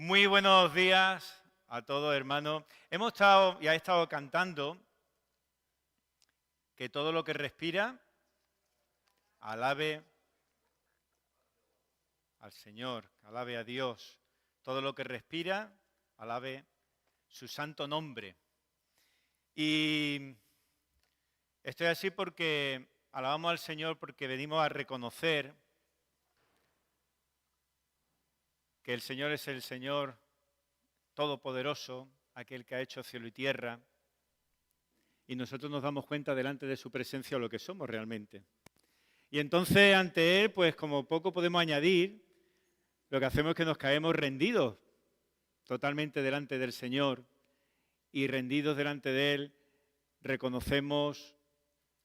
Muy buenos días a todos, hermanos. Hemos estado y ha estado cantando que todo lo que respira alabe al Señor, alabe a Dios. Todo lo que respira alabe su santo nombre. Y estoy así porque alabamos al Señor porque venimos a reconocer que el Señor es el Señor todopoderoso, aquel que ha hecho cielo y tierra, y nosotros nos damos cuenta delante de su presencia lo que somos realmente. Y entonces ante Él, pues como poco podemos añadir, lo que hacemos es que nos caemos rendidos totalmente delante del Señor, y rendidos delante de Él reconocemos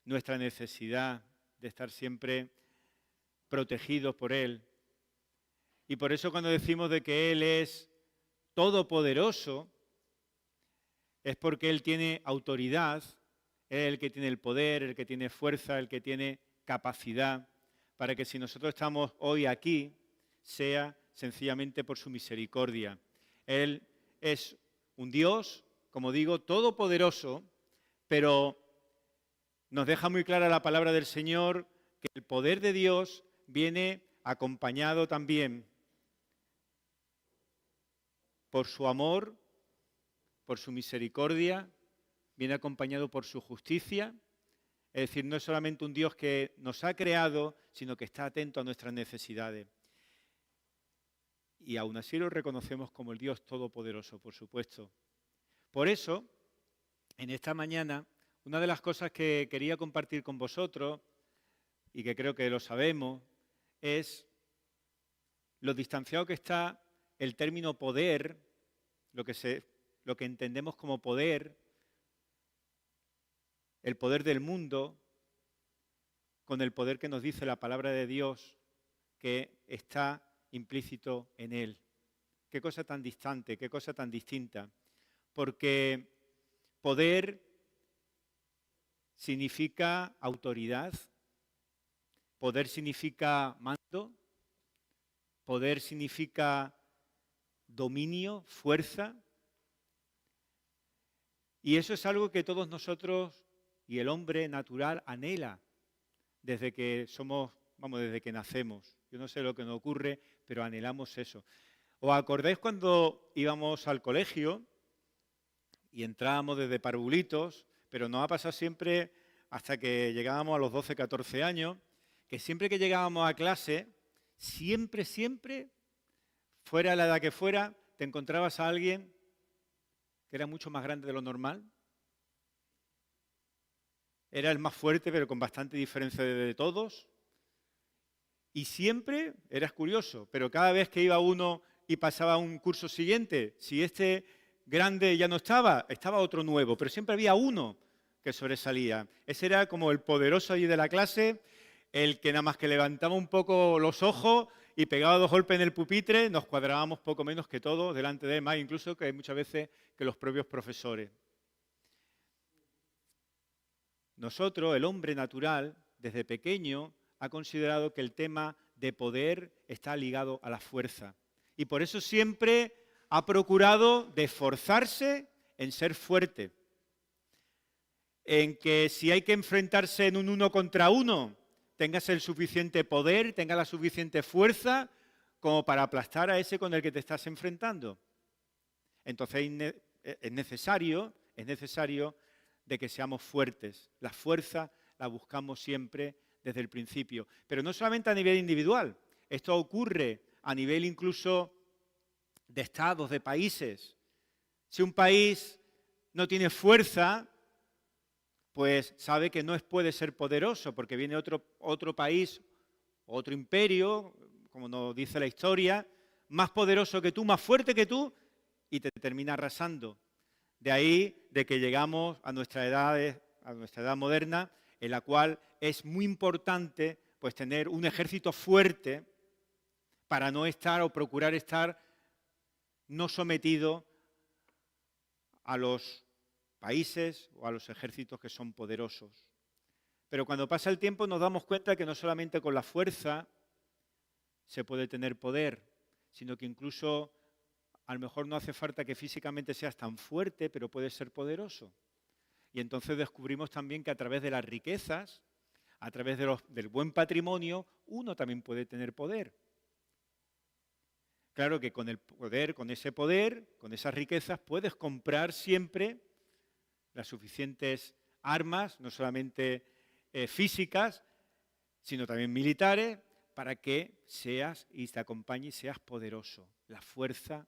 nuestra necesidad de estar siempre protegidos por Él. Y por eso cuando decimos de que Él es todopoderoso, es porque Él tiene autoridad, Él es el que tiene el poder, el que tiene fuerza, el que tiene capacidad, para que si nosotros estamos hoy aquí, sea sencillamente por su misericordia. Él es un Dios, como digo, todopoderoso, pero nos deja muy clara la palabra del Señor que el poder de Dios viene acompañado también por su amor, por su misericordia, viene acompañado por su justicia. Es decir, no es solamente un Dios que nos ha creado, sino que está atento a nuestras necesidades. Y aún así lo reconocemos como el Dios todopoderoso, por supuesto. Por eso, en esta mañana, una de las cosas que quería compartir con vosotros, y que creo que lo sabemos, es lo distanciado que está el término poder, lo que entendemos como poder, el poder del mundo, con el poder que nos dice la palabra de Dios, que está implícito en Él. Qué cosa tan distante, qué cosa tan distinta. Porque poder significa autoridad, poder significa mando, poder significa dominio, fuerza. Y eso es algo que todos nosotros y el hombre natural anhela desde que desde que nacemos. Yo no sé lo que nos ocurre, pero anhelamos eso. ¿Os acordáis cuando íbamos al colegio y entrábamos desde parvulitos, pero nos ha pasado siempre hasta que llegábamos a los 12, 14 años, que siempre que llegábamos a clase, siempre, fuera la edad que fuera, te encontrabas a alguien que era mucho más grande de lo normal? Era el más fuerte, pero con bastante diferencia de todos. Y siempre, eras curioso, pero cada vez que iba uno y pasaba a un curso siguiente, si este grande ya no estaba, estaba otro nuevo, pero siempre había uno que sobresalía. Ese era como el poderoso allí de la clase, el que nada más que levantaba un poco los ojos y pegaba 2 golpes en el pupitre, nos cuadrábamos poco menos que todos delante de él, más incluso que muchas veces que los propios profesores. Nosotros, el hombre natural, desde pequeño, ha considerado que el tema de poder está ligado a la fuerza. Y por eso siempre ha procurado de esforzarse en ser fuerte. En que si hay que enfrentarse en un 1 contra 1, tengas el suficiente poder, tengas la suficiente fuerza como para aplastar a ese con el que te estás enfrentando. Entonces es necesario de que seamos fuertes. La fuerza la buscamos siempre desde el principio. Pero no solamente a nivel individual. Esto ocurre a nivel incluso de estados, de países. Si un país no tiene fuerza, pues sabe que no puede ser poderoso, porque viene otro país, otro imperio, como nos dice la historia, más poderoso que tú, más fuerte que tú, y te termina arrasando. De ahí de que llegamos a nuestra edad moderna, en la cual es muy importante pues tener un ejército fuerte para no estar o procurar estar no sometido a los países o a los ejércitos que son poderosos. Pero cuando pasa el tiempo nos damos cuenta que no solamente con la fuerza se puede tener poder, sino que incluso a lo mejor no hace falta que físicamente seas tan fuerte, pero puedes ser poderoso. Y entonces descubrimos también que a través de las riquezas, a través del buen patrimonio, uno también puede tener poder. Claro que con el poder, con esas riquezas, puedes comprar siempre las suficientes armas, no solamente físicas, sino también militares, para que seas y te acompañe y seas poderoso. La fuerza,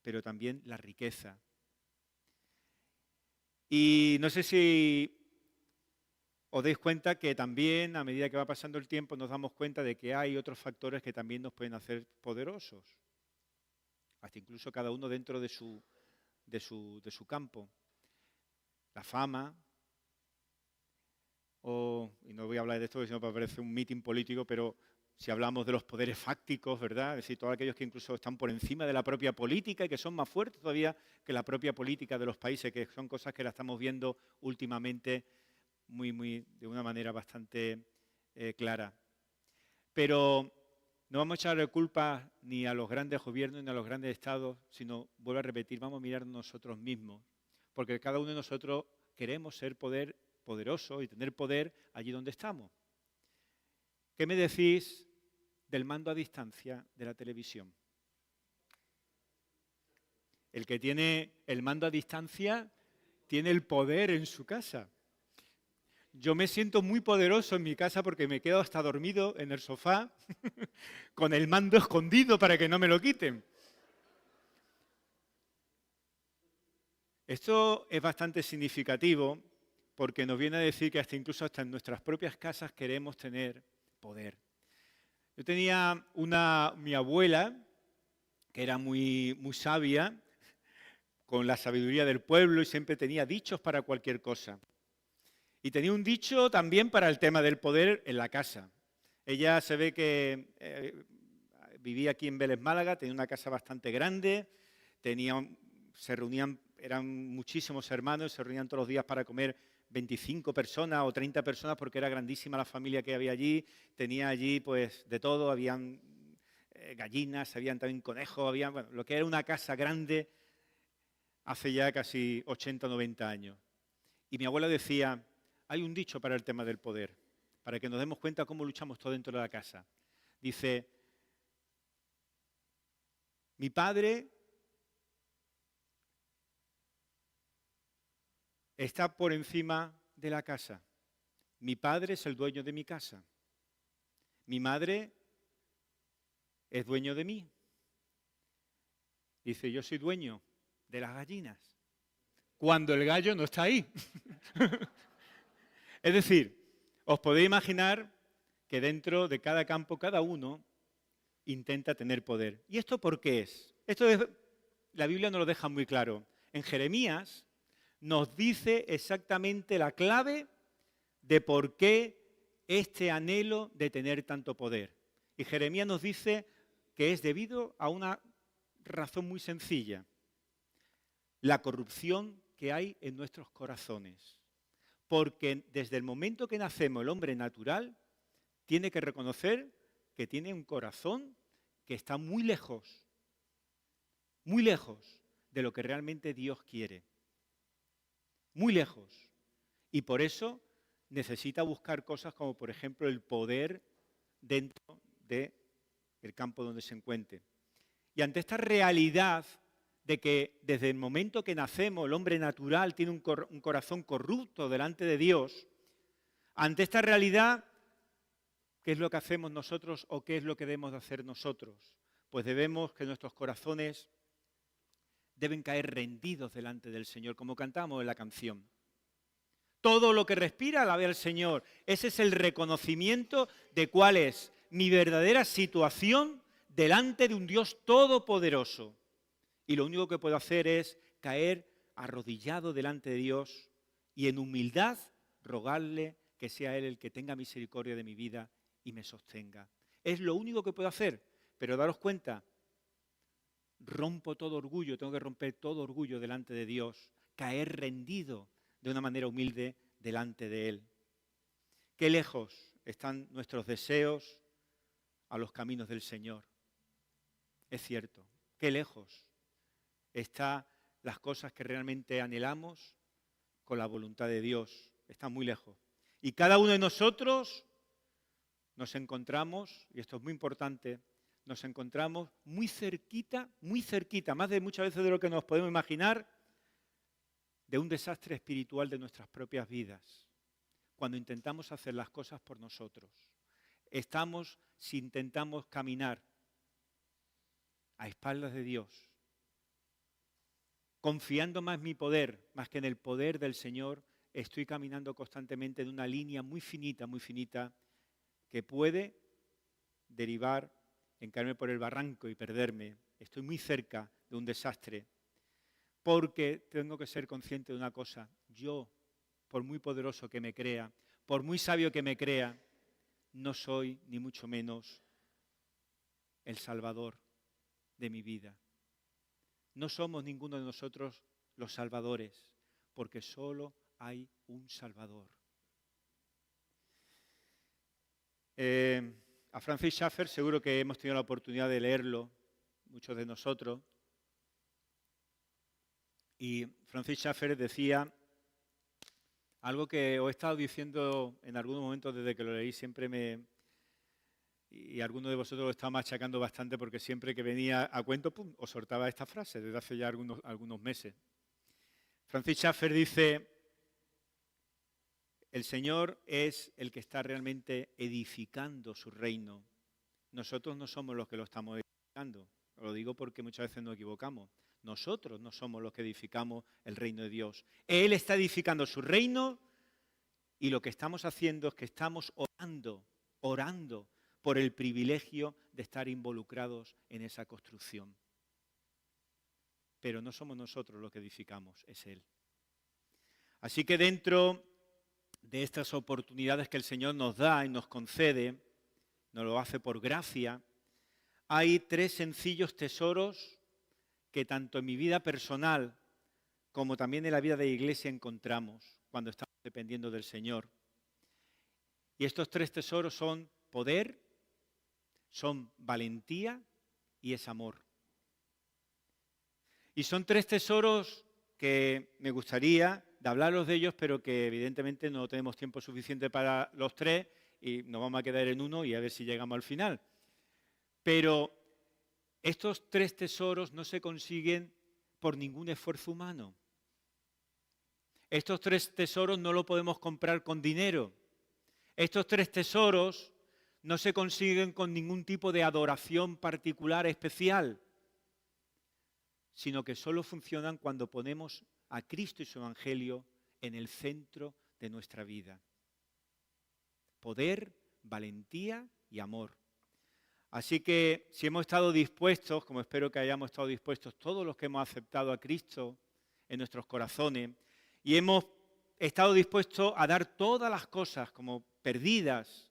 pero también la riqueza. Y no sé si os dais cuenta que también, a medida que va pasando el tiempo, nos damos cuenta de que hay otros factores que también nos pueden hacer poderosos. Hasta incluso cada uno dentro de su campo. La fama, y no voy a hablar de esto, sino para parecer un mitin político, pero si hablamos de los poderes fácticos, ¿verdad? Es decir, todos aquellos que incluso están por encima de la propia política y que son más fuertes todavía que la propia política de los países, que son cosas que la estamos viendo últimamente de una manera bastante clara. Pero no vamos a echarle culpa ni a los grandes gobiernos ni a los grandes estados, sino, vuelvo a repetir, vamos a mirar nosotros mismos, porque cada uno de nosotros queremos ser poderosos y tener poder allí donde estamos. ¿Qué me decís del mando a distancia de la televisión? El que tiene el mando a distancia tiene el poder en su casa. Yo me siento muy poderoso en mi casa porque me quedo hasta dormido en el sofá con el mando escondido para que no me lo quiten. Esto es bastante significativo porque nos viene a decir que incluso hasta en nuestras propias casas queremos tener poder. Yo tenía mi abuela, que era muy sabia, con la sabiduría del pueblo y siempre tenía dichos para cualquier cosa. Y tenía un dicho también para el tema del poder en la casa. Ella se ve que vivía aquí en Vélez, Málaga, tenía una casa bastante grande, se reunían, eran muchísimos hermanos, se reunían todos los días para comer 25 personas o 30 personas porque era grandísima la familia que había allí, tenía allí pues de todo, habían gallinas, habían también conejos, bueno, lo que era una casa grande hace ya casi 80 o 90 años. Y mi abuela decía, hay un dicho para el tema del poder, para que nos demos cuenta cómo luchamos todos dentro de la casa. Dice, mi padre está por encima de la casa. Mi padre es el dueño de mi casa. Mi madre es dueño de mí. Dice, yo soy dueño de las gallinas. Cuando el gallo no está ahí. Es decir, os podéis imaginar que dentro de cada campo, cada uno intenta tener poder. ¿Y esto por qué es? La Biblia nos lo deja muy claro. En Jeremías nos dice exactamente la clave de por qué este anhelo de tener tanto poder. Y Jeremías nos dice que es debido a una razón muy sencilla. La corrupción que hay en nuestros corazones. Porque desde el momento que nacemos el hombre natural tiene que reconocer que tiene un corazón que está muy lejos de lo que realmente Dios quiere. Muy lejos. Y por eso necesita buscar cosas como, por ejemplo, el poder dentro del campo donde se encuentre. Y ante esta realidad de que desde el momento que nacemos el hombre natural tiene un corazón corrupto delante de Dios, ante esta realidad, ¿qué es lo que hacemos nosotros o qué es lo que debemos de hacer nosotros? Pues debemos que nuestros corazones deben caer rendidos delante del Señor, como cantamos en la canción. Todo lo que respira alabe al Señor. Ese es el reconocimiento de cuál es mi verdadera situación delante de un Dios todopoderoso. Y lo único que puedo hacer es caer arrodillado delante de Dios y en humildad rogarle que sea Él el que tenga misericordia de mi vida y me sostenga. Es lo único que puedo hacer, pero daros cuenta, rompo todo orgullo, tengo que romper todo orgullo delante de Dios, caer rendido de una manera humilde delante de Él. Qué lejos están nuestros deseos a los caminos del Señor. Es cierto, qué lejos. están las cosas que realmente anhelamos con la voluntad de Dios. Está muy lejos. Y cada uno de nosotros nos encontramos, y esto es muy importante, nos encontramos muy cerquita, más de muchas veces de lo que nos podemos imaginar, de un desastre espiritual de nuestras propias vidas, cuando intentamos hacer las cosas por nosotros. Si intentamos caminar a espaldas de Dios, confiando más en mi poder, más que en el poder del Señor, estoy caminando constantemente en una línea muy finita, que puede derivar en caerme por el barranco y perderme. Estoy muy cerca de un desastre, porque tengo que ser consciente de una cosa. Yo, por muy poderoso que me crea, por muy sabio que me crea, no soy ni mucho menos el Salvador de mi vida. No somos ninguno de nosotros los salvadores, porque solo hay un Salvador. A Francis Schaeffer seguro que hemos tenido la oportunidad de leerlo, muchos de nosotros. Y Francis Schaeffer decía algo que os he estado diciendo en algunos momentos desde que lo leí, y algunos de vosotros lo estaba machacando bastante porque siempre que venía a cuento, ¡pum!, os soltaba esta frase desde hace ya algunos meses. Francis Schaeffer dice: el Señor es el que está realmente edificando su reino. Nosotros no somos los que lo estamos edificando. Lo digo porque muchas veces nos equivocamos. Nosotros no somos los que edificamos el reino de Dios. Él está edificando su reino y lo que estamos haciendo es que estamos orando por el privilegio de estar involucrados en esa construcción. Pero no somos nosotros los que edificamos, es Él. Así que dentro de estas oportunidades que el Señor nos da y nos concede, nos lo hace por gracia, hay 3 sencillos tesoros que tanto en mi vida personal como también en la vida de la Iglesia encontramos cuando estamos dependiendo del Señor. Y estos 3 tesoros son poder, son valentía y es amor. Y son 3 tesoros que me gustaría de hablaros de ellos, pero que evidentemente no tenemos tiempo suficiente para los 3 y nos vamos a quedar en uno y a ver si llegamos al final. Pero estos 3 tesoros no se consiguen por ningún esfuerzo humano. Estos 3 tesoros no lo podemos comprar con dinero. Estos 3 tesoros no se consiguen con ningún tipo de adoración particular especial, sino que solo funcionan cuando ponemos a Cristo y su Evangelio en el centro de nuestra vida. Poder, valentía y amor. Así que si hemos estado dispuestos, como espero que hayamos estado dispuestos todos los que hemos aceptado a Cristo en nuestros corazones, y hemos estado dispuestos a dar todas las cosas como perdidas,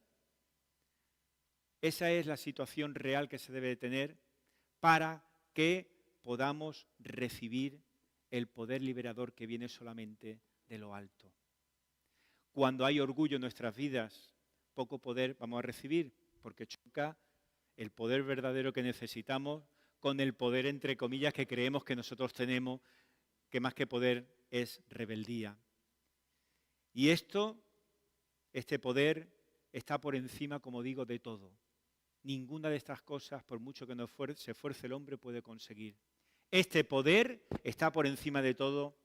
esa es la situación real que se debe de tener para que podamos recibir el poder liberador que viene solamente de lo alto. Cuando hay orgullo en nuestras vidas, poco poder vamos a recibir, porque choca el poder verdadero que necesitamos con el poder, entre comillas, que creemos que nosotros tenemos, que más que poder es rebeldía. Y este poder está por encima, como digo, de todo. Ninguna de estas cosas, por mucho que se esfuerce el hombre, puede conseguir. Este poder está por encima de todo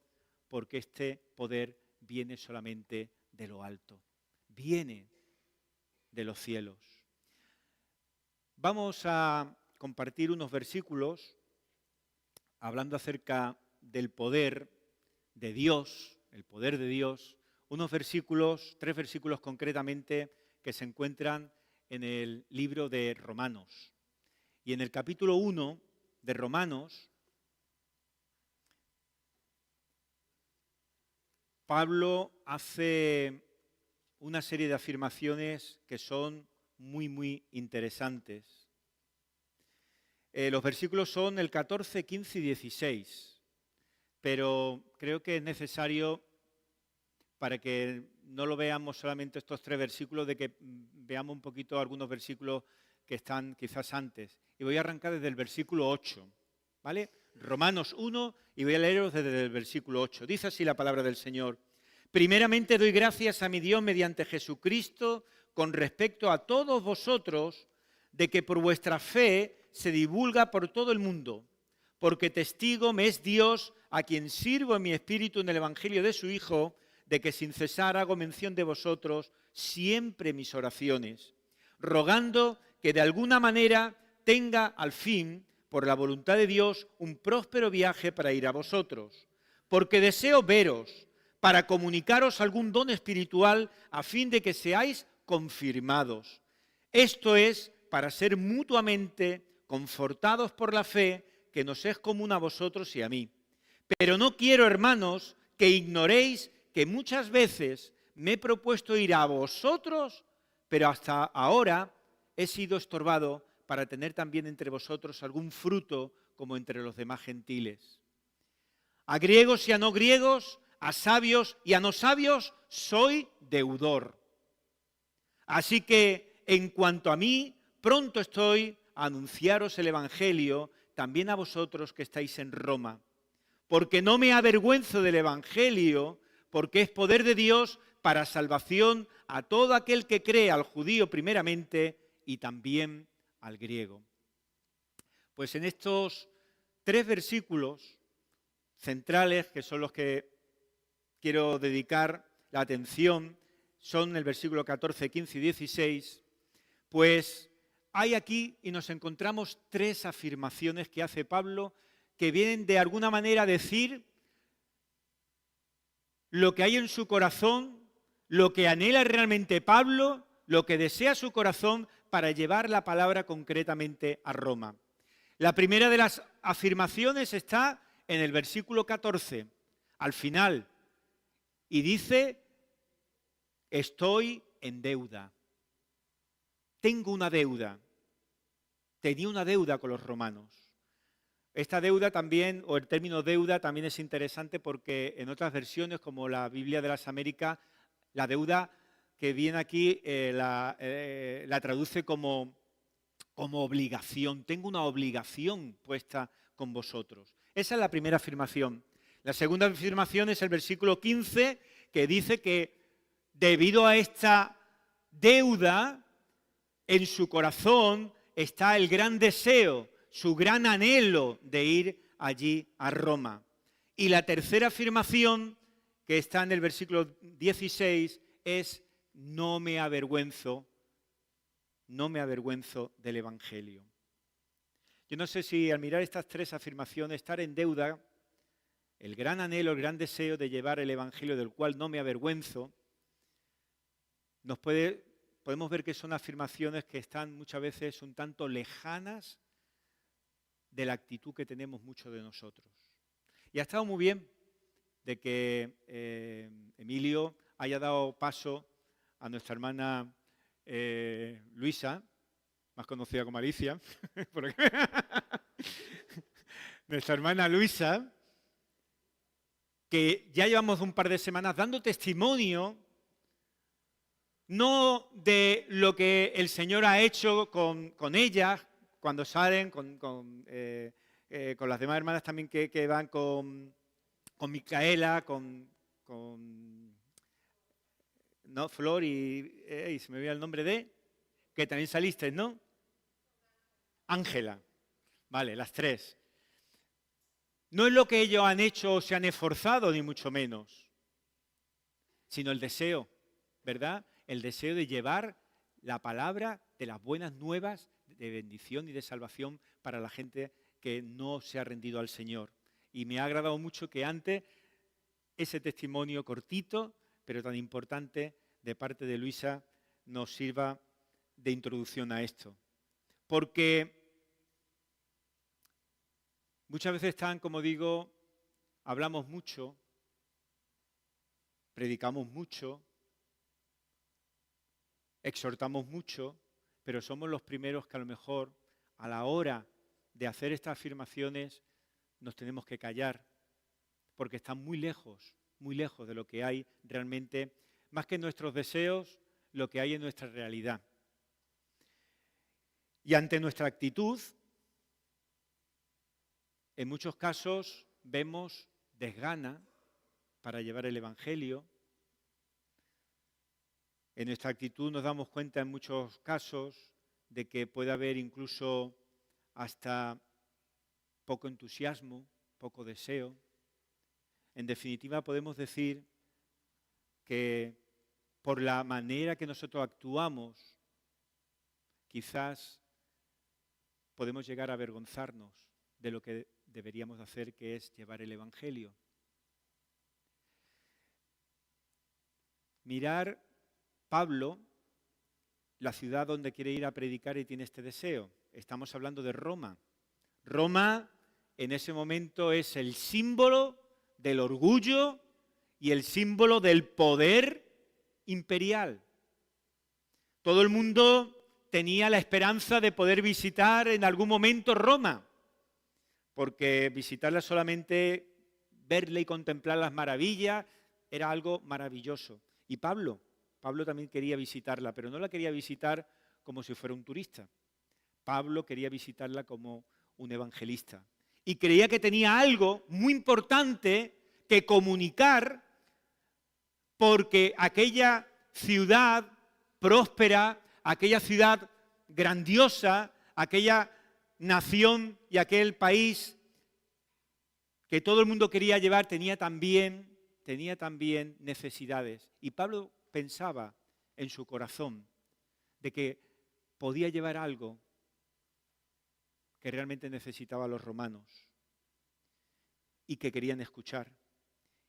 porque este poder viene solamente de lo alto, viene de los cielos. Vamos a compartir unos versículos hablando acerca del poder de Dios, el poder de Dios, unos versículos, 3 versículos concretamente que se encuentran en el libro de Romanos. Y en el capítulo 1 de Romanos, Pablo hace una serie de afirmaciones que son muy interesantes. Los versículos son el 14, 15 y 16, pero creo que es necesario, para que no lo veamos solamente estos 3 versículos, de que veamos un poquito algunos versículos que están quizás antes. Y voy a arrancar desde el versículo 8, ¿vale? Romanos 1, y voy a leeros desde el versículo 8. Dice así la palabra del Señor. Primeramente doy gracias a mi Dios mediante Jesucristo con respecto a todos vosotros, de que por vuestra fe se divulga por todo el mundo, porque testigo me es Dios, a quien sirvo en mi espíritu en el Evangelio de su Hijo, de que sin cesar hago mención de vosotros siempre en mis oraciones, rogando que de alguna manera tenga al fin, por la voluntad de Dios, un próspero viaje para ir a vosotros, porque deseo veros, para comunicaros algún don espiritual a fin de que seáis confirmados. Esto es para ser mutuamente confortados por la fe que nos es común a vosotros y a mí. Pero no quiero, hermanos, que ignoréis que muchas veces me he propuesto ir a vosotros, pero hasta ahora he sido estorbado para tener también entre vosotros algún fruto como entre los demás gentiles. A griegos y a no griegos, a sabios y a no sabios, soy deudor. Así que, en cuanto a mí, pronto estoy a anunciaros el Evangelio también a vosotros que estáis en Roma. Porque no me avergüenzo del Evangelio, porque es poder de Dios para salvación a todo aquel que cree, al judío primeramente y también al griego. Pues en estos 3 versículos centrales, que son los que quiero dedicar la atención, son el versículo 14, 15 y 16, pues hay aquí y nos encontramos 3 afirmaciones que hace Pablo que vienen de alguna manera a decir lo que hay en su corazón, lo que anhela realmente Pablo, lo que desea su corazón para llevar la palabra concretamente a Roma. La primera de las afirmaciones está en el versículo 14, al final, y dice: estoy en deuda. Tengo una deuda. Tenía una deuda con los romanos. Esta deuda también, o el término deuda, también es interesante porque en otras versiones, como la Biblia de las Américas, la deuda que viene aquí la traduce como obligación. Tengo una obligación puesta con vosotros. Esa es la primera afirmación. La segunda afirmación es el versículo 15, que dice que debido a esta deuda, en su corazón está el gran deseo, su gran anhelo de ir allí a Roma. Y la tercera afirmación, que está en el versículo 16, es: no me avergüenzo del Evangelio. Yo no sé si al mirar estas 3 afirmaciones, estar en deuda, el gran anhelo, el gran deseo de llevar el Evangelio del cual no me avergüenzo, podemos ver que son afirmaciones que están muchas veces un tanto lejanas de la actitud que tenemos muchos de nosotros. Y ha estado muy bien de que Emilio haya dado paso a nuestra hermana Luisa, más conocida como Alicia, nuestra hermana Luisa, que ya llevamos un par de semanas dando testimonio no de lo que el Señor ha hecho con ellas cuando salen, con las demás hermanas también que van con Micaela, ¿no? Flor y se me olvida el nombre que también saliste, ¿no? Ángela. Vale, las 3. No es lo que ellos han hecho o se han esforzado, ni mucho menos, sino el deseo, ¿verdad? El deseo de llevar la palabra de las buenas nuevas de bendición y de salvación para la gente que no se ha rendido al Señor. Y me ha agradado mucho que antes ese testimonio cortito, pero tan importante, de parte de Luisa, nos sirva de introducción a esto. Porque muchas veces como digo, hablamos mucho, predicamos mucho, exhortamos mucho, pero somos los primeros que a lo mejor a la hora de hacer estas afirmaciones nos tenemos que callar, porque están muy lejos de lo que hay realmente, más que nuestros deseos, lo que hay en nuestra realidad. Y ante nuestra actitud, En muchos casos vemos desgana para llevar el Evangelio. En nuestra actitud nos damos cuenta en muchos casos de que puede haber incluso hasta poco entusiasmo, poco deseo. En definitiva, podemos decir que por la manera que nosotros actuamos, quizás podemos llegar a avergonzarnos de lo que deberíamos hacer, que es llevar el Evangelio. Mirar Pablo, la ciudad donde quiere ir a predicar y tiene este deseo. Estamos hablando de Roma. Roma en ese momento es el símbolo del orgullo y el símbolo del poder imperial. Todo el mundo tenía la esperanza de poder visitar en algún momento Roma, porque visitarla solamente, verla y contemplar las maravillas, era algo maravilloso. Y Pablo también quería visitarla, pero no la quería visitar como si fuera un turista. Pablo quería visitarla como un evangelista. Y creía que tenía algo muy importante que comunicar, porque aquella ciudad próspera, aquella ciudad grandiosa, aquella nación y aquel país que todo el mundo quería llevar, tenía también necesidades. Y Pablo pensaba en su corazón de que podía llevar algo que realmente necesitaban los romanos y que querían escuchar.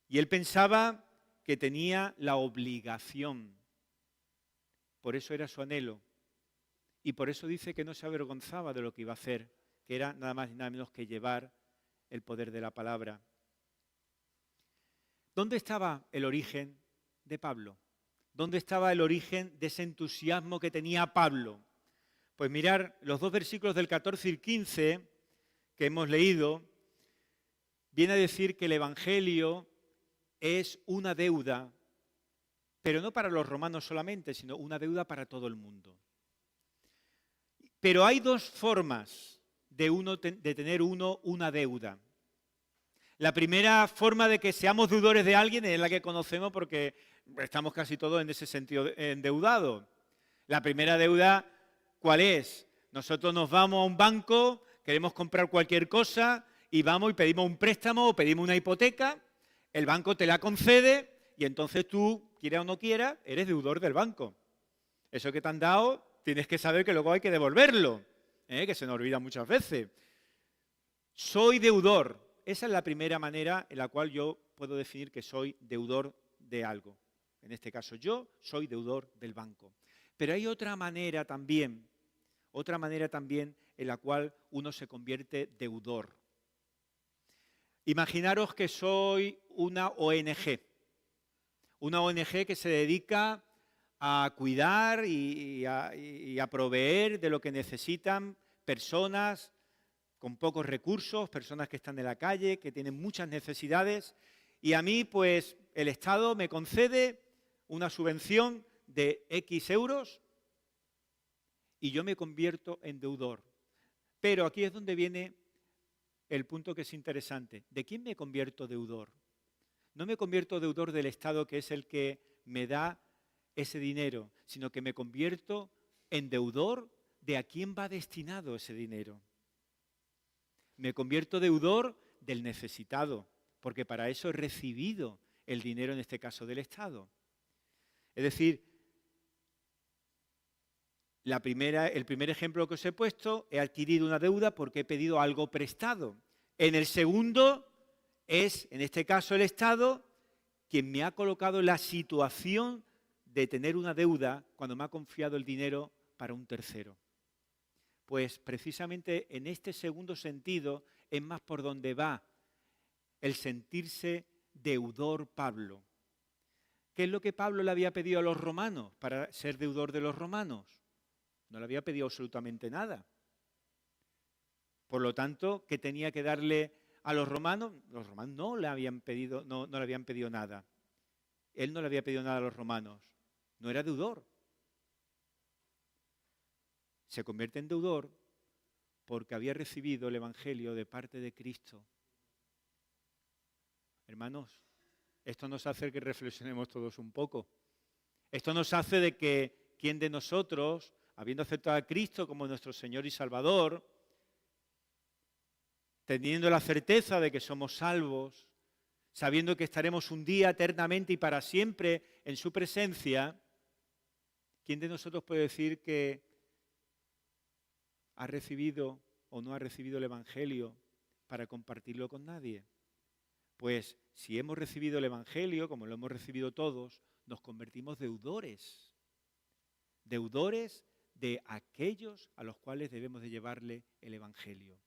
Y él pensaba que tenía la obligación, por eso era su anhelo, y por eso dice que no se avergonzaba de lo que iba a hacer, que era nada más y nada menos que llevar el poder de la palabra. ¿Dónde estaba el origen de Pablo? ¿Dónde estaba el origen de ese entusiasmo que tenía Pablo? Pues mirar los dos versículos del 14 y 15 que hemos leído, viene a decir que el Evangelio es una deuda, pero no para los romanos solamente, sino una deuda para todo el mundo. Pero hay dos formas de tener una deuda. La primera forma de que seamos deudores de alguien es la que conocemos porque estamos casi todos en ese sentido endeudados. La primera deuda, ¿cuál es? Nosotros nos vamos a un banco, queremos comprar cualquier cosa y vamos y pedimos un préstamo o pedimos una hipoteca, el banco te la concede y entonces tú, quiera o no quiera, eres deudor del banco. Eso que te han dado, tienes que saber que luego hay que devolverlo, que se nos olvida muchas veces. Soy deudor. Esa es la primera manera en la cual yo puedo definir que soy deudor de algo. En este caso, yo soy deudor del banco. Pero hay otra manera también en la cual uno se convierte deudor. Imaginaros que soy una ONG que se dedica a cuidar y a proveer de lo que necesitan personas con pocos recursos, personas que están en la calle, que tienen muchas necesidades, y a mí, pues, el Estado me concede una subvención de X euros y yo me convierto en deudor. Pero aquí es donde viene el punto que es interesante. ¿De quién me convierto deudor? No me convierto deudor del Estado, que es el que me da ese dinero, sino que me convierto en deudor de a quién va destinado ese dinero. Me convierto deudor del necesitado, porque para eso he recibido el dinero, en este caso del Estado. Es decir, el primer ejemplo que os he puesto, he adquirido una deuda porque he pedido algo prestado. En el segundo es, en este caso, el Estado quien me ha colocado en la situación de tener una deuda cuando me ha confiado el dinero para un tercero. Pues precisamente en este segundo sentido es más por donde va el sentirse deudor Pablo. ¿Qué es lo que Pablo le había pedido a los romanos para ser deudor de los romanos? No le había pedido absolutamente nada. Por lo tanto, ¿qué tenía que darle a los romanos? Los romanos no le habían pedido nada. Él no le había pedido nada a los romanos. No era deudor. Se convierte en deudor porque había recibido el Evangelio de parte de Cristo. Hermanos, esto nos hace que reflexionemos todos un poco. Esto nos hace de que ¿quién de nosotros, habiendo aceptado a Cristo como nuestro Señor y Salvador, teniendo la certeza de que somos salvos, sabiendo que estaremos un día eternamente y para siempre en su presencia, ¿quién de nosotros puede decir que ha recibido o no ha recibido el Evangelio para compartirlo con nadie? Pues si hemos recibido el Evangelio, como lo hemos recibido todos, nos convertimos deudores de aquellos a los cuales debemos de llevarle el Evangelio.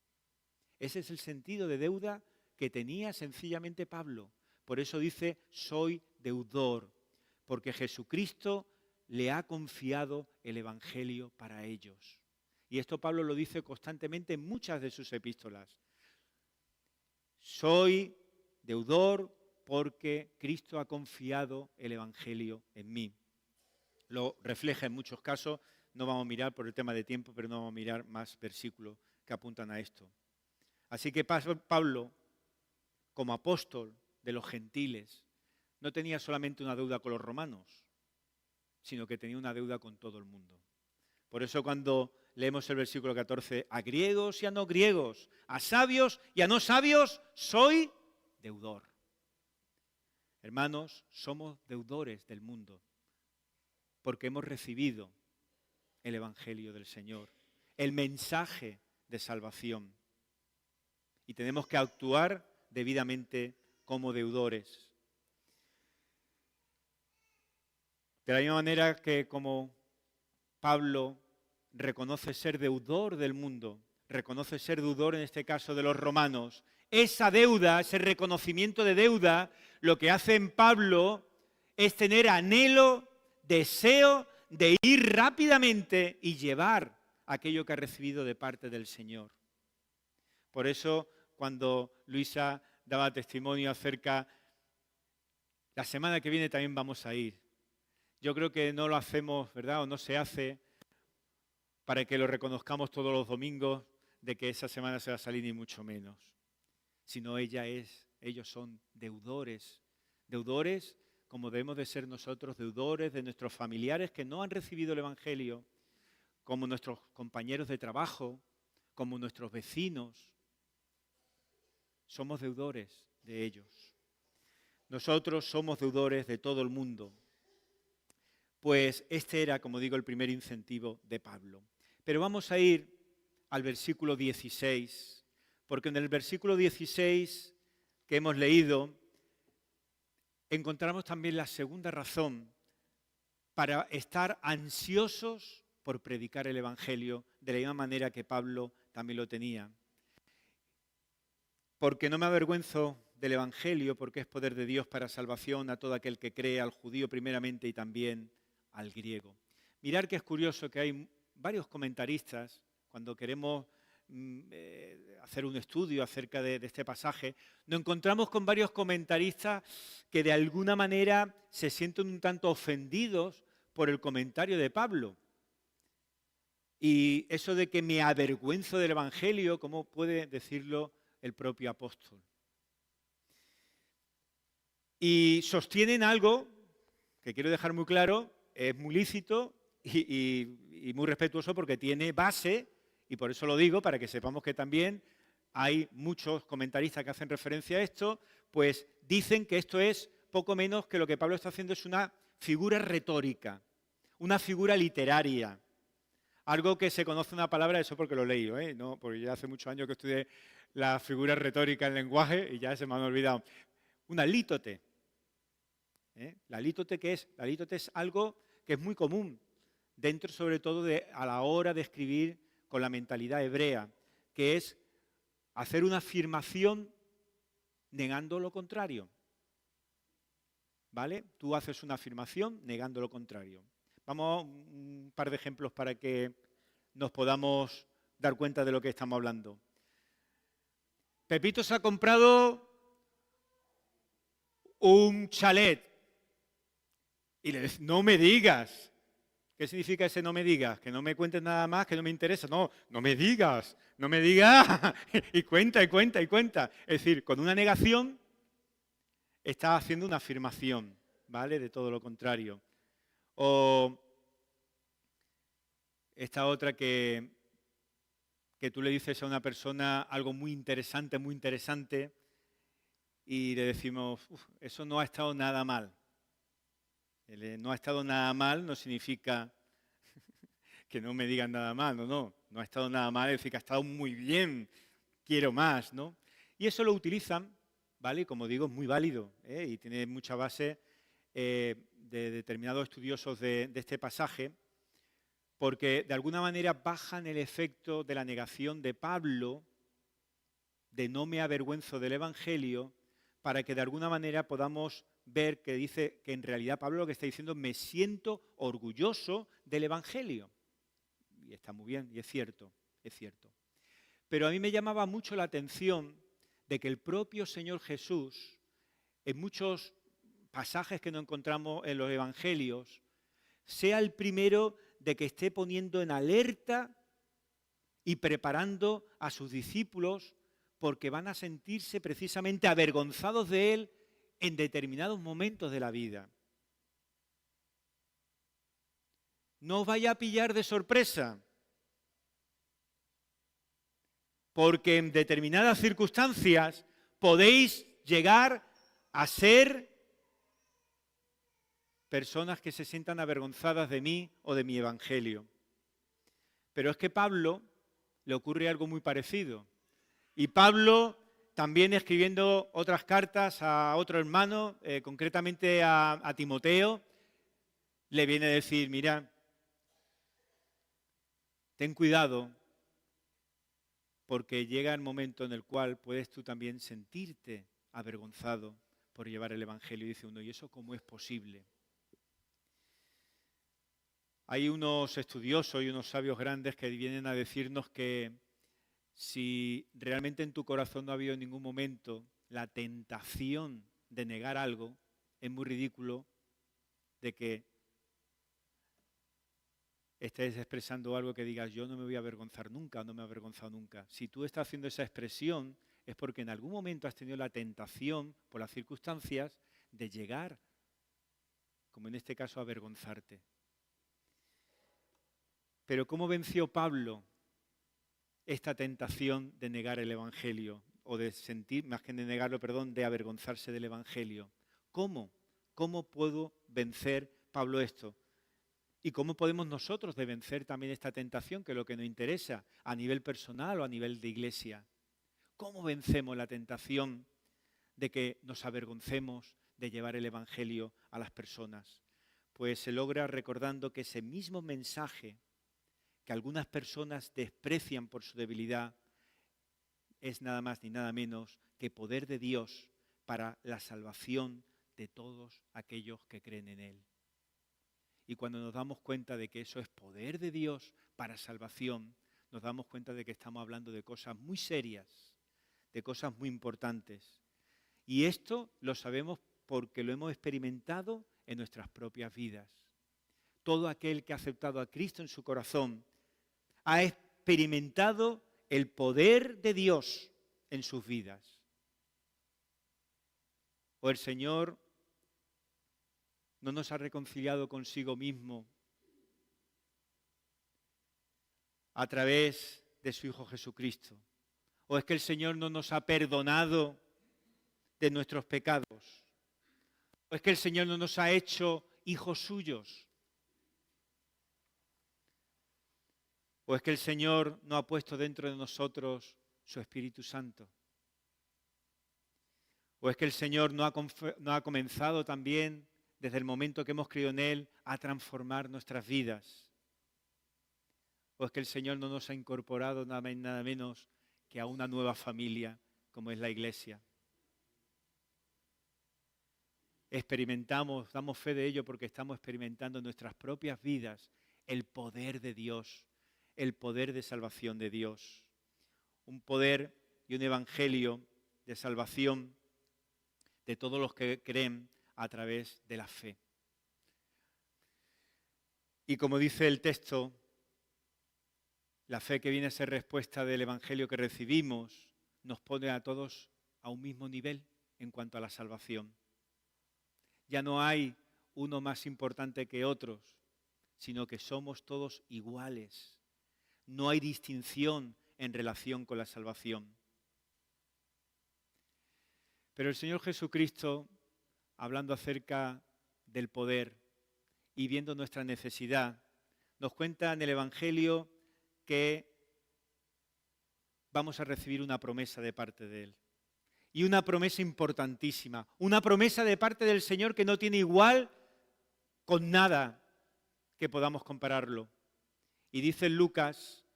Ese es el sentido de deuda que tenía sencillamente Pablo. Por eso dice, soy deudor, porque Jesucristo le ha confiado el Evangelio para ellos. Y esto Pablo lo dice constantemente en muchas de sus epístolas. Soy deudor porque Cristo ha confiado el Evangelio en mí. Lo refleja en muchos casos, no vamos a mirar por el tema de tiempo, pero no vamos a mirar más versículos que apuntan a esto. Así que Pablo, como apóstol de los gentiles, no tenía solamente una deuda con los romanos, sino que tenía una deuda con todo el mundo. Por eso cuando leemos el versículo 14, a griegos y a no griegos, a sabios y a no sabios, soy deudor. Hermanos, somos deudores del mundo, porque hemos recibido el Evangelio del Señor, el mensaje de salvación. Y tenemos que actuar debidamente como deudores. De la misma manera que como Pablo reconoce ser deudor del mundo, reconoce ser deudor en este caso de los romanos, esa deuda, ese reconocimiento de deuda, lo que hace en Pablo es tener anhelo, deseo de ir rápidamente y llevar aquello que ha recibido de parte del Señor. Por eso, cuando Luisa daba testimonio acerca, la semana que viene también vamos a ir. Yo creo que no lo hacemos, ¿verdad? O no se hace para que lo reconozcamos todos los domingos de que esa semana se va a salir, ni mucho menos. Sino ellos son deudores. Deudores como debemos de ser nosotros, deudores de nuestros familiares que no han recibido el Evangelio, como nuestros compañeros de trabajo, como nuestros vecinos. Somos deudores de ellos. Nosotros somos deudores de todo el mundo. Pues este era, como digo, el primer incentivo de Pablo. Pero vamos a ir al versículo 16, porque en el versículo 16 que hemos leído, encontramos también la segunda razón para estar ansiosos por predicar el Evangelio, de la misma manera que Pablo también lo tenía. Porque no me avergüenzo del Evangelio, porque es poder de Dios para salvación a todo aquel que cree, al judío primeramente y también al griego. Mirad que es curioso que hay varios comentaristas, cuando queremos hacer un estudio acerca de este pasaje, nos encontramos con varios comentaristas que de alguna manera se sienten un tanto ofendidos por el comentario de Pablo. Y eso de que me avergüenzo del Evangelio, ¿cómo puede decirlo el propio apóstol? Y sostienen algo que quiero dejar muy claro, es muy lícito y muy respetuoso porque tiene base, y por eso lo digo, para que sepamos que también hay muchos comentaristas que hacen referencia a esto, pues dicen que esto es poco menos que lo que Pablo está haciendo es una figura retórica, una figura literaria. Algo que se conoce una palabra, eso porque lo he leído, no, porque ya hace muchos años que estudié la figura retórica en lenguaje y ya se me han olvidado. Una lítote. La lítote, ¿qué es? La lítote es algo que es muy común, dentro sobre todo a la hora de escribir con la mentalidad hebrea, que es hacer una afirmación negando lo contrario. ¿Vale? Tú haces una afirmación negando lo contrario. Vamos a un par de ejemplos para que nos podamos dar cuenta de lo que estamos hablando. Pepito se ha comprado un chalet y le dice, no me digas, ¿Qué significa ese no me digas? Que no me cuentes nada más, que no me interesa. No, no me digas y cuenta y cuenta y cuenta. Es decir, con una negación estás haciendo una afirmación, ¿vale? De todo lo contrario. O esta otra que tú le dices a una persona algo muy interesante y le decimos, eso no ha estado nada mal. No ha estado nada mal no significa que no me digan nada mal, no ha estado nada mal, es decir, que ha estado muy bien, quiero más, ¿no? Y eso lo utilizan, ¿vale? Como digo, es muy válido, ¿eh? Y tiene mucha base de determinados estudiosos de este pasaje, porque de alguna manera bajan el efecto de la negación de Pablo, de no me avergüenzo del Evangelio, para que de alguna manera podamos ver que dice que en realidad Pablo lo que está diciendo es me siento orgulloso del Evangelio. Y está muy bien, y es cierto, es cierto. Pero a mí me llamaba mucho la atención de que el propio Señor Jesús, en muchos pasajes que nos encontramos en los Evangelios, sea el primero de que esté poniendo en alerta y preparando a sus discípulos porque van a sentirse precisamente avergonzados de Él en determinados momentos de la vida. No os vaya a pillar de sorpresa, porque en determinadas circunstancias podéis llegar a ser personas que se sientan avergonzadas de mí o de mi evangelio. Pero es que a Pablo le ocurre algo muy parecido. Y Pablo, también escribiendo otras cartas a otro hermano, concretamente a Timoteo, le viene a decir, mira, ten cuidado, porque llega el momento en el cual puedes tú también sentirte avergonzado por llevar el evangelio. Y dice uno, ¿y eso cómo es posible? Hay unos estudiosos y unos sabios grandes que vienen a decirnos que si realmente en tu corazón no ha habido en ningún momento la tentación de negar algo, es muy ridículo de que estés expresando algo que digas yo no me voy a avergonzar nunca, no me he avergonzado nunca. Si tú estás haciendo esa expresión es porque en algún momento has tenido la tentación, por las circunstancias, de llegar, como en este caso, a avergonzarte. Pero ¿cómo venció Pablo esta tentación de negar el Evangelio? O de sentir, más que de negarlo, perdón, de avergonzarse del Evangelio. ¿Cómo? ¿Cómo puedo vencer, Pablo, esto? ¿Y cómo podemos nosotros de vencer también esta tentación, que es lo que nos interesa, a nivel personal o a nivel de iglesia? ¿Cómo vencemos la tentación de que nos avergoncemos de llevar el Evangelio a las personas? Pues se logra recordando que ese mismo mensaje que algunas personas desprecian por su debilidad es nada más ni nada menos que poder de Dios para la salvación de todos aquellos que creen en Él. Y cuando nos damos cuenta de que eso es poder de Dios para salvación, nos damos cuenta de que estamos hablando de cosas muy serias, de cosas muy importantes. Y esto lo sabemos porque lo hemos experimentado en nuestras propias vidas. Todo aquel que ha aceptado a Cristo en su corazón ha experimentado el poder de Dios en sus vidas. O el Señor no nos ha reconciliado consigo mismo a través de su Hijo Jesucristo. O es que el Señor no nos ha perdonado de nuestros pecados. O es que el Señor no nos ha hecho hijos suyos. ¿O es que el Señor no ha puesto dentro de nosotros su Espíritu Santo? ¿O es que el Señor no ha comenzado también, desde el momento que hemos creído en Él, a transformar nuestras vidas? ¿O es que el Señor no nos ha incorporado nada más y nada menos que a una nueva familia como es la Iglesia? Experimentamos, damos fe de ello porque estamos experimentando en nuestras propias vidas el poder de Dios, el poder de salvación de Dios. Un poder y un evangelio de salvación de todos los que creen a través de la fe. Y como dice el texto, la fe que viene a ser respuesta del Evangelio que recibimos nos pone a todos a un mismo nivel en cuanto a la salvación. Ya no hay uno más importante que otros, sino que somos todos iguales. No hay distinción en relación con la salvación. Pero el Señor Jesucristo, hablando acerca del poder y viendo nuestra necesidad, nos cuenta en el Evangelio que vamos a recibir una promesa de parte de Él. Y una promesa importantísima, una promesa de parte del Señor que no tiene igual con nada que podamos compararlo. Y dice Lucas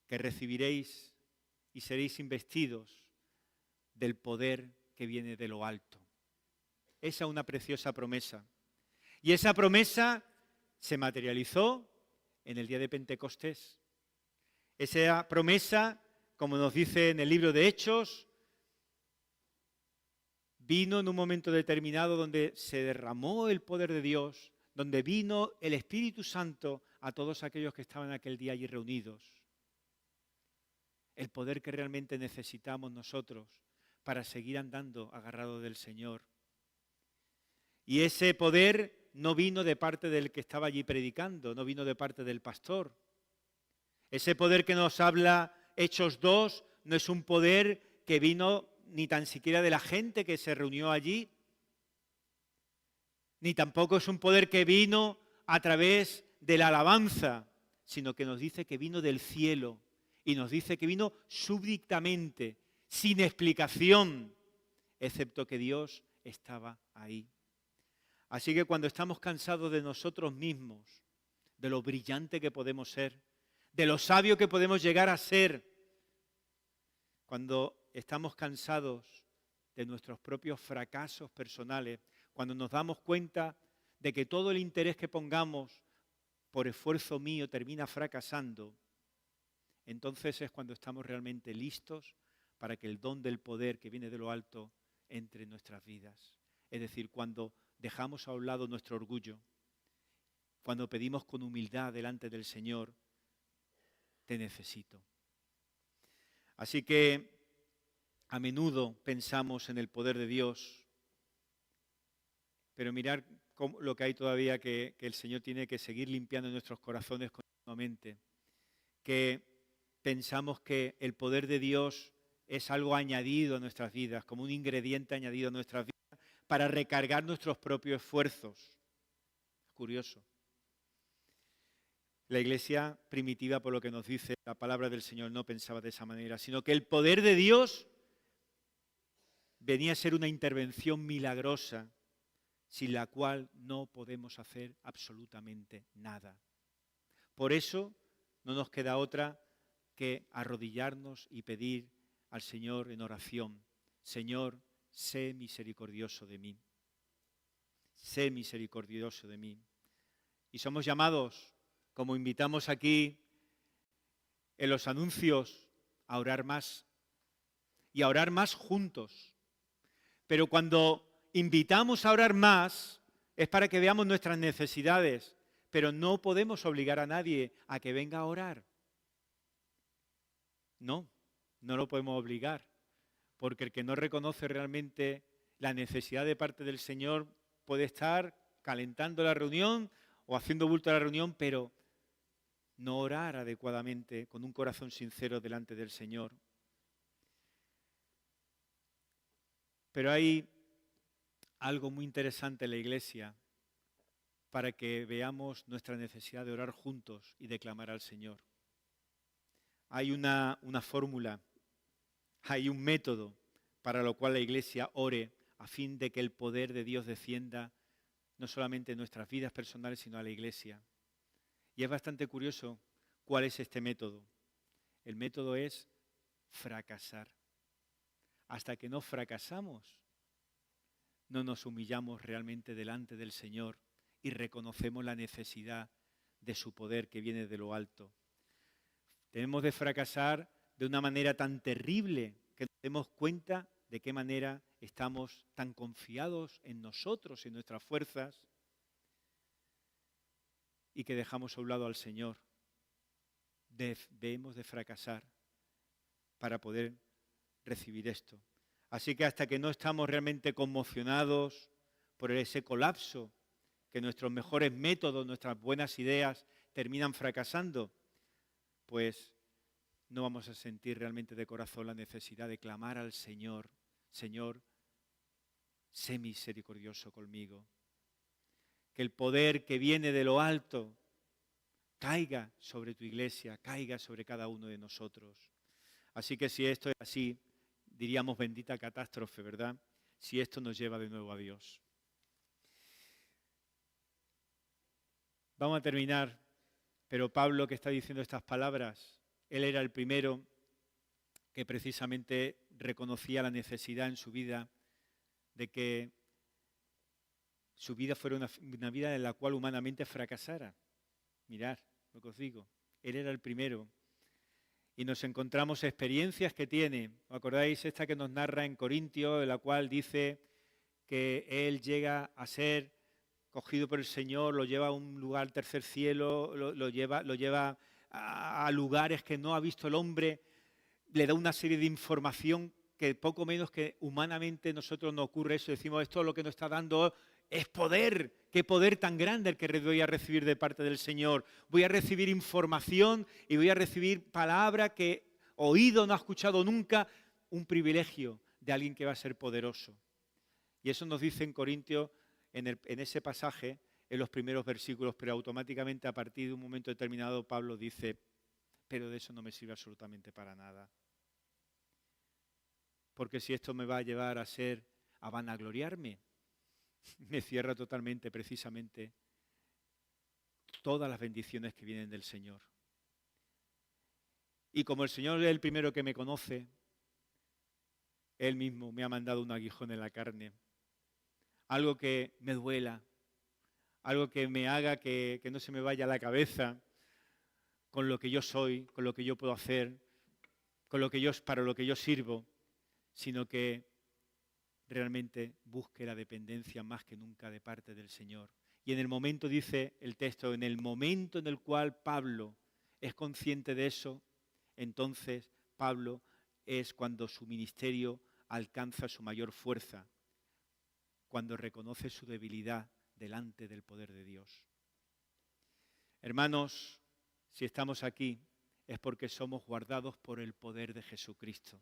que recibiréis y seréis investidos del poder que viene de lo alto. Esa es una preciosa promesa. Y esa promesa se materializó en el día de Pentecostés. Esa promesa, como nos dice en el libro de Hechos, vino en un momento determinado donde se derramó el poder de Dios, donde vino el Espíritu Santo a todos aquellos que estaban aquel día allí reunidos. El poder que realmente necesitamos nosotros para seguir andando agarrados del Señor. Y ese poder no vino de parte del que estaba allí predicando, no vino de parte del pastor. Ese poder que nos habla Hechos 2 no es un poder que vino ni tan siquiera de la gente que se reunió allí, ni tampoco es un poder que vino a través de la alabanza, sino que nos dice que vino del cielo y nos dice que vino súbitamente, sin explicación, excepto que Dios estaba ahí. Así que cuando estamos cansados de nosotros mismos, de lo brillante que podemos ser, de lo sabio que podemos llegar a ser, cuando estamos cansados de nuestros propios fracasos personales, cuando nos damos cuenta de que todo el interés que pongamos por esfuerzo mío termina fracasando, entonces es cuando estamos realmente listos para que el don del poder que viene de lo alto entre en nuestras vidas. Es decir, cuando dejamos a un lado nuestro orgullo, cuando pedimos con humildad delante del Señor, te necesito. Así que a menudo pensamos en el poder de Dios, pero mirar lo que hay todavía que el Señor tiene que seguir limpiando en nuestros corazones continuamente, que pensamos que el poder de Dios es algo añadido a nuestras vidas, como un ingrediente añadido a nuestras vidas para recargar nuestros propios esfuerzos. Curioso. La iglesia primitiva, por lo que nos dice la palabra del Señor, no pensaba de esa manera, sino que el poder de Dios venía a ser una intervención milagrosa, sin la cual no podemos hacer absolutamente nada. Por eso no nos queda otra que arrodillarnos y pedir al Señor en oración: Señor, sé misericordioso de mí. Sé misericordioso de mí. Y somos llamados, como invitamos aquí en los anuncios, a orar más y a orar más juntos. Pero cuando invitamos a orar más es para que veamos nuestras necesidades, pero no podemos obligar a nadie a que venga a orar. No, no lo podemos obligar, porque el que no reconoce realmente la necesidad de parte del Señor puede estar calentando la reunión o haciendo bulto a la reunión, pero no orar adecuadamente con un corazón sincero delante del Señor. Pero hay algo muy interesante en la iglesia para que veamos nuestra necesidad de orar juntos y de clamar al Señor. Hay una fórmula, hay un método para lo cual la iglesia ore a fin de que el poder de Dios descienda no solamente en nuestras vidas personales, sino a la iglesia. Y es bastante curioso cuál es este método. El método es fracasar. Hasta que no fracasamos, no nos humillamos realmente delante del Señor y reconocemos la necesidad de su poder que viene de lo alto. Tenemos de fracasar de una manera tan terrible que nos demos cuenta de qué manera estamos tan confiados en nosotros, en nuestras fuerzas, y que dejamos a un lado al Señor. Debemos de fracasar para poder recibir esto. Así que hasta que no estamos realmente conmocionados por ese colapso, que nuestros mejores métodos, nuestras buenas ideas terminan fracasando, pues no vamos a sentir realmente de corazón la necesidad de clamar al Señor: Señor, sé misericordioso conmigo. Que el poder que viene de lo alto caiga sobre tu iglesia, caiga sobre cada uno de nosotros. Así que si esto es así, diríamos bendita catástrofe, ¿verdad? Si esto nos lleva de nuevo a Dios. Vamos a terminar, pero Pablo, que está diciendo estas palabras, él era el primero que precisamente reconocía la necesidad en su vida de que su vida fuera una vida en la cual humanamente fracasara. Mirad lo que os digo, él era el primero. Y nos encontramos experiencias que tiene. ¿Os acordáis esta que nos narra en Corintios, en la cual dice que él llega a ser cogido por el Señor, lo lleva a un lugar, tercer cielo, lo lleva a lugares que no ha visto el hombre, le da una serie de información que poco menos que humanamente nosotros nos ocurre eso, decimos, esto lo que nos está dando es poder. Qué poder tan grande el que voy a recibir de parte del Señor. Voy a recibir información y voy a recibir palabra que oído no ha escuchado nunca, un privilegio de alguien que va a ser poderoso. Y eso nos dice en Corintios, en ese pasaje, en los primeros versículos, pero automáticamente a partir de un momento determinado Pablo dice, pero de eso no me sirve absolutamente para nada. Porque si esto me va a llevar a vanagloriarme, me cierra totalmente, precisamente, todas las bendiciones que vienen del Señor. Y como el Señor es el primero que me conoce, Él mismo me ha mandado un aguijón en la carne, algo que me duela, algo que me haga que no se me vaya la cabeza con lo que yo soy, con lo que yo puedo hacer, para lo que yo sirvo, sino que realmente busque la dependencia más que nunca de parte del Señor. Y en el momento, dice el texto, en el momento en el cual Pablo es consciente de eso, entonces Pablo es cuando su ministerio alcanza su mayor fuerza, cuando reconoce su debilidad delante del poder de Dios. Hermanos, si estamos aquí es porque somos guardados por el poder de Jesucristo.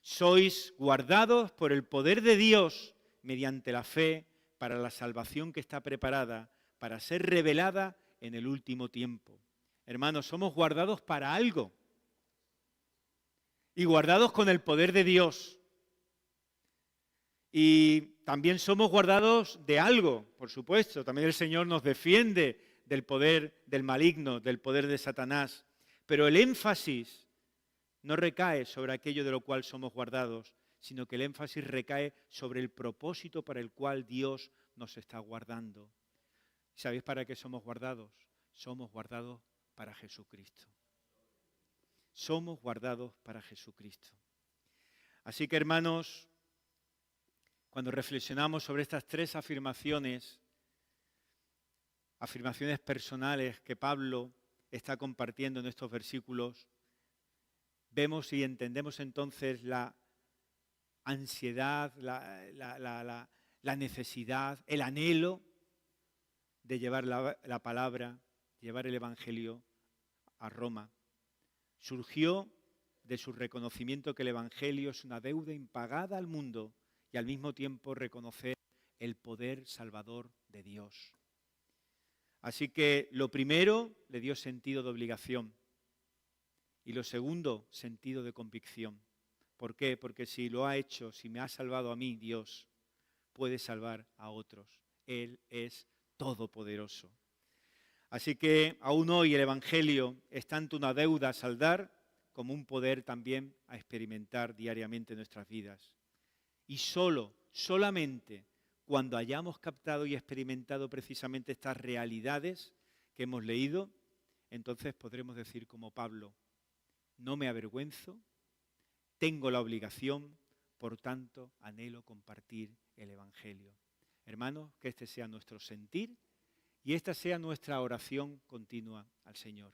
Sois guardados por el poder de Dios mediante la fe para la salvación que está preparada para ser revelada en el último tiempo. Hermanos, somos guardados para algo y guardados con el poder de Dios. Y también somos guardados de algo, por supuesto. También el Señor nos defiende del poder del maligno, del poder de Satanás. Pero el énfasis no recae sobre aquello de lo cual somos guardados, sino que el énfasis recae sobre el propósito para el cual Dios nos está guardando. ¿Sabéis para qué somos guardados? Somos guardados para Jesucristo. Somos guardados para Jesucristo. Así que, hermanos, cuando reflexionamos sobre estas tres afirmaciones personales que Pablo está compartiendo en estos versículos, vemos y entendemos entonces la ansiedad, la necesidad, el anhelo de llevar la palabra, llevar el Evangelio a Roma. Surgió de su reconocimiento que el Evangelio es una deuda impagada al mundo y al mismo tiempo reconocer el poder salvador de Dios. Así que lo primero le dio sentido de obligación. Y lo segundo, sentido de convicción. ¿Por qué? Porque si lo ha hecho, si me ha salvado a mí, Dios puede salvar a otros. Él es todopoderoso. Así que aún hoy el Evangelio es tanto una deuda a saldar como un poder también a experimentar diariamente en nuestras vidas. Y solamente cuando hayamos captado y experimentado precisamente estas realidades que hemos leído, entonces podremos decir como Pablo, no me avergüenzo, tengo la obligación, por tanto, anhelo compartir el Evangelio. Hermanos, que este sea nuestro sentir y esta sea nuestra oración continua al Señor.